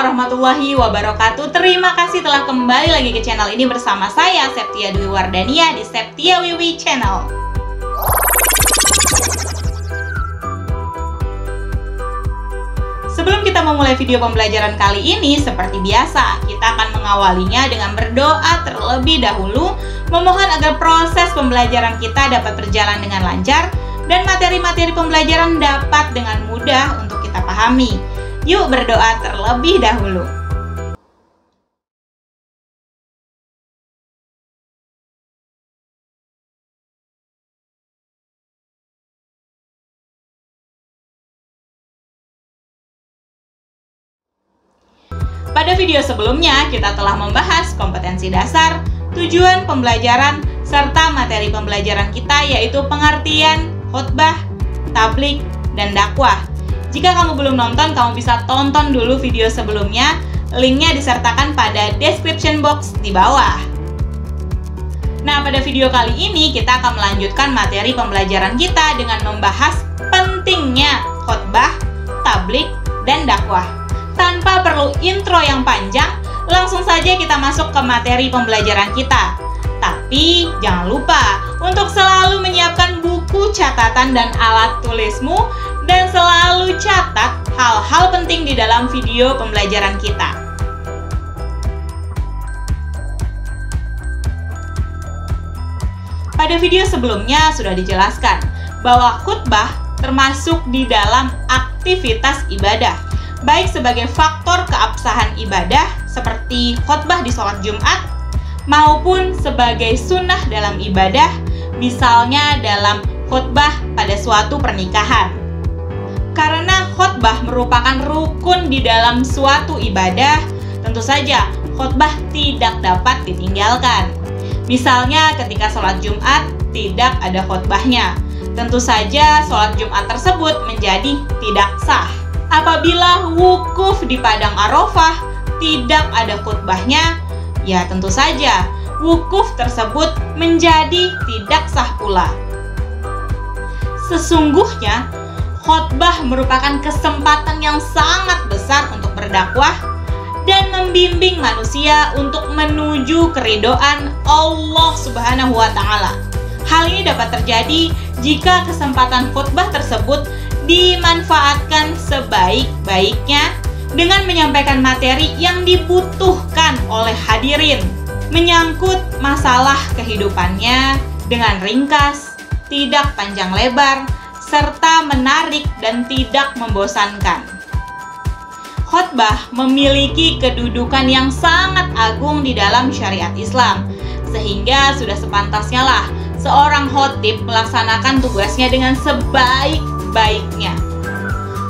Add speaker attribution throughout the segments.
Speaker 1: warahmatullahi wabarakatuh. Terima kasih telah kembali lagi ke channel ini bersama saya Septia Dwi Wardania di Septia Wiwi Channel. Sebelum kita memulai video pembelajaran kali ini, seperti biasa, kita akan mengawalinya dengan berdoa terlebih dahulu, memohon agar proses pembelajaran kita dapat berjalan dengan lancar dan materi-materi pembelajaran dapat dengan mudah untuk kita pahami. Yuk berdoa terlebih dahulu. Pada video sebelumnya, kita telah membahas kompetensi dasar, tujuan pembelajaran, serta materi pembelajaran kita yaitu pengertian, khotbah, tablik, dan dakwah. Jika kamu belum nonton, kamu bisa tonton dulu video sebelumnya. Linknya disertakan pada description box di bawah. Nah, pada video kali ini kita akan melanjutkan materi pembelajaran kita dengan membahas pentingnya khotbah, tablik, dan dakwah. Tanpa perlu intro yang panjang, langsung saja kita masuk ke materi pembelajaran kita. Tapi jangan lupa untuk selalu menyiapkan buku catatan dan alat tulismu dan selalu catat hal-hal penting di dalam video pembelajaran kita. Pada video sebelumnya sudah dijelaskan bahwa khutbah termasuk di dalam aktivitas ibadah, baik sebagai faktor keabsahan ibadah seperti khutbah di sholat Jumat, maupun sebagai sunnah dalam ibadah, misalnya dalam khutbah pada suatu pernikahan. Karena khutbah merupakan rukun di dalam suatu ibadah, tentu saja khutbah tidak dapat ditinggalkan. Misalnya ketika sholat Jumat tidak ada khutbahnya, tentu saja sholat Jumat tersebut menjadi tidak sah. Apabila wukuf di Padang Arafah tidak ada khutbahnya, ya tentu saja wukuf tersebut menjadi tidak sah pula. Sesungguhnya khotbah merupakan kesempatan yang sangat besar untuk berdakwah dan membimbing manusia untuk menuju keridhaan Allah Subhanahu wa Ta'ala. Hal ini dapat terjadi jika kesempatan khotbah tersebut dimanfaatkan sebaik-baiknya dengan menyampaikan materi yang dibutuhkan oleh hadirin, menyangkut masalah kehidupannya dengan ringkas, tidak panjang lebar, serta menarik dan tidak membosankan. Khotbah memiliki kedudukan yang sangat agung di dalam syariat Islam, sehingga sudah sepantasnya lah seorang khotib melaksanakan tugasnya dengan sebaik-baiknya.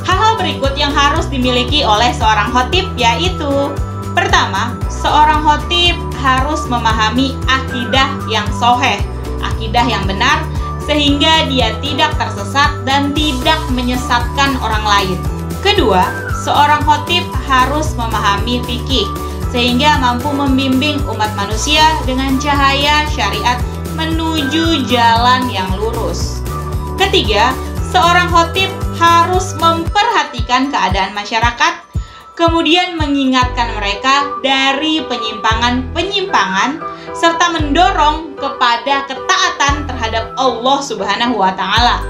Speaker 1: Hal-hal berikut yang harus dimiliki oleh seorang khotib yaitu: pertama, seorang khotib harus memahami akidah yang sahih, akidah yang benar, sehingga dia tidak tersesat dan tidak menyesatkan orang lain. Kedua, seorang khotib harus memahami fikih, sehingga mampu membimbing umat manusia dengan cahaya syariat menuju jalan yang lurus. Ketiga, seorang khotib harus memperhatikan keadaan masyarakat, kemudian mengingatkan mereka dari penyimpangan-penyimpangan, serta mendorong kepada ketaatan terhadap Allah Subhanahu wa Ta'ala.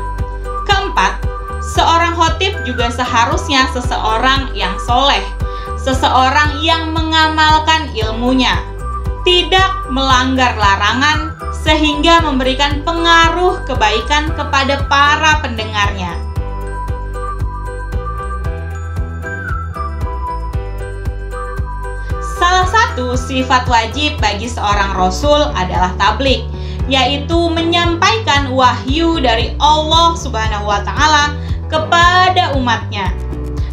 Speaker 1: Keempat, seorang khotib juga seharusnya seseorang yang soleh, seseorang yang mengamalkan ilmunya, tidak melanggar larangan, sehingga memberikan pengaruh kebaikan kepada para pendengarnya. Salah satu sifat wajib bagi seorang rasul adalah tablik, yaitu menyampaikan wahyu dari Allah Subhanahu wa Ta'ala kepada umatnya.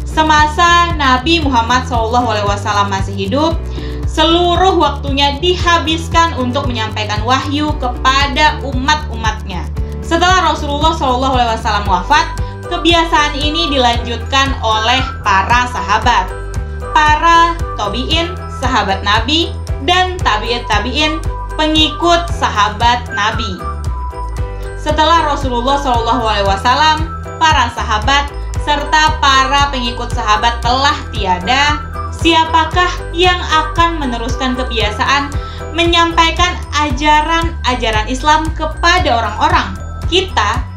Speaker 1: Semasa Nabi Muhammad SAW masih hidup, seluruh waktunya dihabiskan untuk menyampaikan wahyu kepada umat-umatnya. Setelah Rasulullah SAW wafat, kebiasaan ini dilanjutkan oleh para sahabat, para tabi'in, sahabat Nabi, dan tabi'in, pengikut sahabat Nabi. Setelah Rasulullah SAW, para sahabat serta para pengikut sahabat telah tiada, siapakah yang akan meneruskan kebiasaan menyampaikan ajaran-ajaran Islam kepada orang-orang? Kita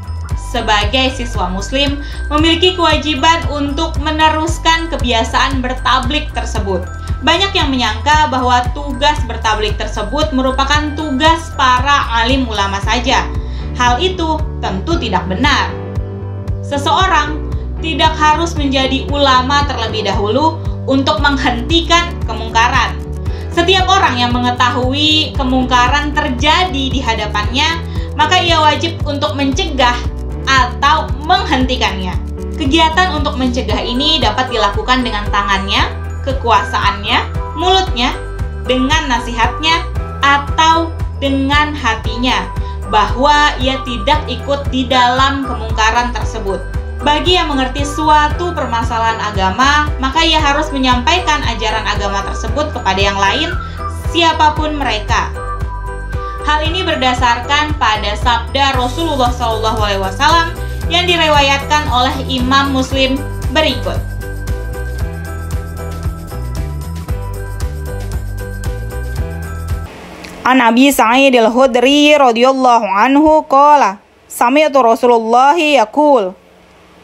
Speaker 1: sebagai siswa muslim memiliki kewajiban untuk meneruskan kebiasaan bertablik tersebut. Banyak yang menyangka bahwa tugas bertablik tersebut merupakan tugas para alim ulama saja. Hal itu tentu tidak benar. Seseorang tidak harus menjadi ulama terlebih dahulu untuk menghentikan kemungkaran. Setiap orang yang mengetahui kemungkaran terjadi di hadapannya, maka ia wajib untuk mencegah atau menghentikannya. Kegiatan untuk mencegah ini dapat dilakukan dengan tangannya, kekuasaannya, mulutnya, dengan nasihatnya, atau dengan hatinya, bahwa ia tidak ikut di dalam kemungkaran tersebut. Bagi yang mengerti suatu permasalahan agama, maka ia harus menyampaikan ajaran agama tersebut kepada yang lain, siapapun mereka. Hal ini berdasarkan pada sabda Rasulullah SAW yang diriwayatkan oleh Imam Muslim berikut.
Speaker 2: An Abi Sa'id al-Khudri radhiyallahu anhu qala sami'tu Rasulullah yaqul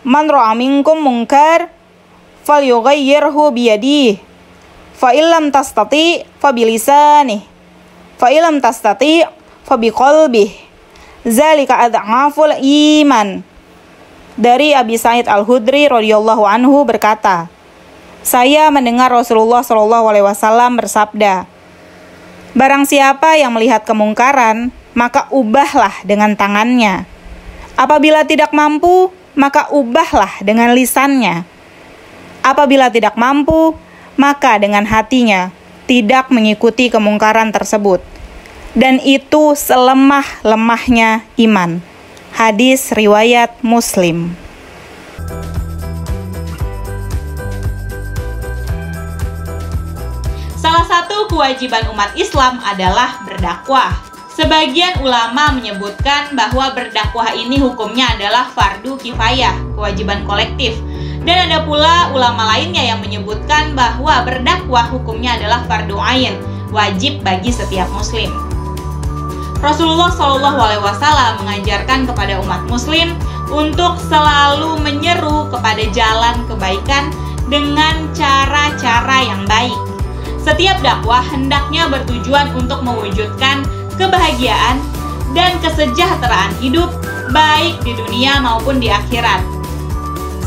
Speaker 2: man ra'a minkum munkar falyughayyirhu bi yadihi fa illam tastati fa bi lisanihi fa illam tastati fa bi qalbihi zalika ad'aful iman. Dari Abi Sa'id al-Khudri radhiyallahu anhu berkata, saya mendengar Rasulullah SAW bersabda, barang siapa yang melihat kemungkaran, maka ubahlah dengan tangannya. Apabila tidak mampu, maka ubahlah dengan lisannya. Apabila tidak mampu, maka dengan hatinya, tidak mengikuti kemungkaran tersebut. Dan itu selemah-lemahnya iman. Hadis riwayat Muslim.
Speaker 1: Salah satu kewajiban umat Islam adalah berdakwah. Sebagian ulama menyebutkan bahwa berdakwah ini hukumnya adalah fardu kifayah, kewajiban kolektif. Dan ada pula ulama lainnya yang menyebutkan bahwa berdakwah hukumnya adalah fardu ain, wajib bagi setiap muslim. Rasulullah SAW mengajarkan kepada umat muslim untuk selalu menyeru kepada jalan kebaikan dengan cara-cara yang baik. Setiap dakwah hendaknya bertujuan untuk mewujudkan kebahagiaan dan kesejahteraan hidup baik di dunia maupun di akhirat.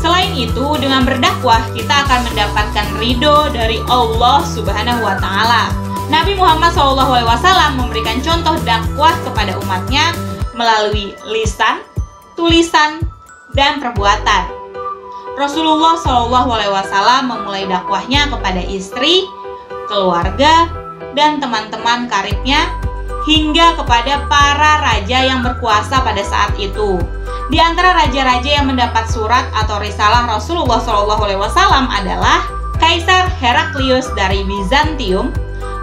Speaker 1: Selain itu, dengan berdakwah kita akan mendapatkan ridho dari Allah Subhanahu wa Ta'ala. Nabi Muhammad SAW memberikan contoh dakwah kepada umatnya melalui lisan, tulisan, dan perbuatan. Rasulullah SAW memulai dakwahnya kepada istri, keluarga, dan teman-teman karibnya, hingga kepada para raja yang berkuasa pada saat itu. Di antara raja-raja yang mendapat surat atau risalah Rasulullah SAW adalah Kaisar Heraklius dari Bizantium,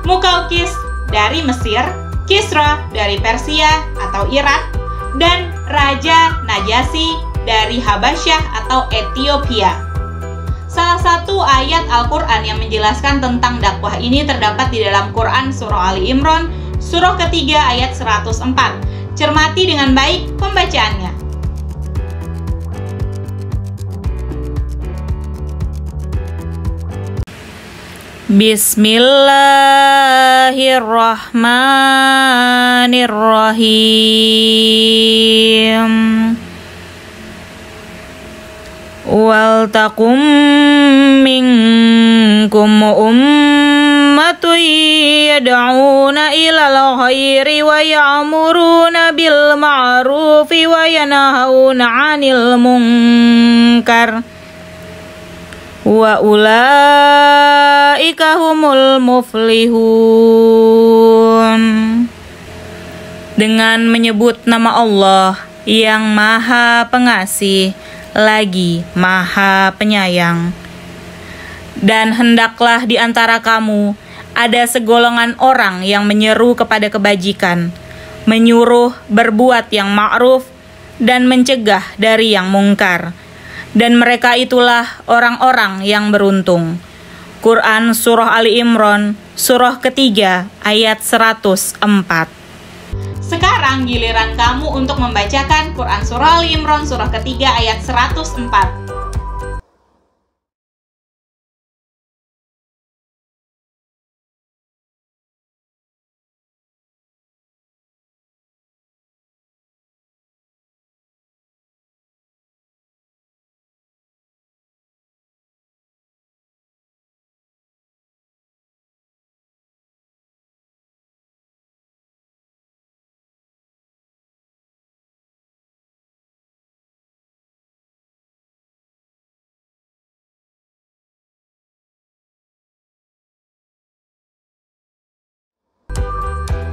Speaker 1: Mukaukis dari Mesir, Kisra dari Persia atau Irak, dan Raja Najasyi dari Habasyah atau Ethiopia. Salah satu ayat Al-Quran yang menjelaskan tentang dakwah ini terdapat di dalam Quran Surah Ali Imran, surah ketiga ayat 104. Cermati dengan baik pembacaannya.
Speaker 2: Bismillahirrahmanirrahim. Wal takum minkum ummatun yad'una ilal khairi wa ya'muruna bil ma'rufi wa yanhauna 'anil munkar wa ulaika humul muflihun. Dengan menyebut nama Allah yang Maha Pengasih lagi Maha Penyayang. Dan hendaklah di antara kamu ada segolongan orang yang menyeru kepada kebajikan, menyuruh berbuat yang ma'ruf dan mencegah dari yang mungkar. Dan mereka itulah orang-orang yang beruntung. Quran Surah Ali Imran, surah ketiga ayat 104.
Speaker 1: Sekarang giliran kamu untuk membacakan Quran Surah Ali Imran surah ketiga ayat 104.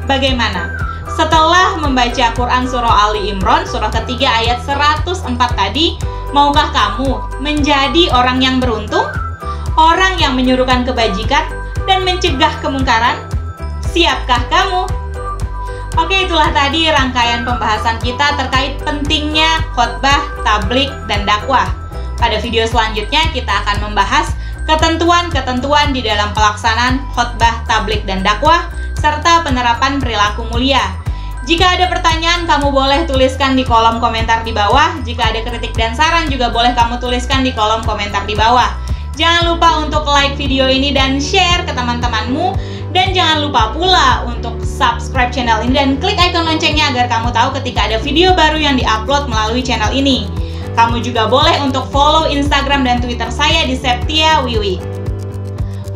Speaker 1: Bagaimana? Setelah membaca Quran Surah Ali Imran surah ketiga ayat 104 tadi, maukah kamu menjadi orang yang beruntung? Orang yang menyuruhkan kebajikan dan mencegah kemungkaran? Siapkah kamu? Oke, itulah tadi rangkaian pembahasan kita terkait pentingnya khotbah, tablik, dan dakwah. Pada video selanjutnya kita akan membahas ketentuan-ketentuan di dalam pelaksanaan khotbah, tablik, dan dakwah serta penerapan perilaku mulia. Jika ada pertanyaan, kamu boleh tuliskan di kolom komentar di bawah. Jika ada kritik dan saran juga boleh kamu tuliskan di kolom komentar di bawah. Jangan lupa untuk like video ini dan share ke teman-temanmu. Dan jangan lupa pula untuk subscribe channel ini dan klik icon loncengnya agar kamu tahu ketika ada video baru yang diupload melalui channel ini. Kamu juga boleh untuk follow Instagram dan Twitter saya di Septia Wiwi.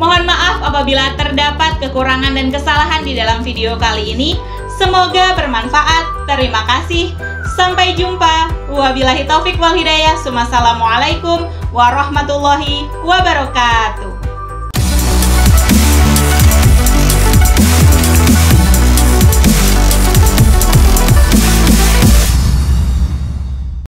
Speaker 1: Mohon maaf apabila terdapat kekurangan dan kesalahan di dalam video kali ini. Semoga bermanfaat. Terima kasih. Sampai jumpa. Wabillahi taufik wal hidayah. Wassalamualaikum warahmatullahi wabarakatuh.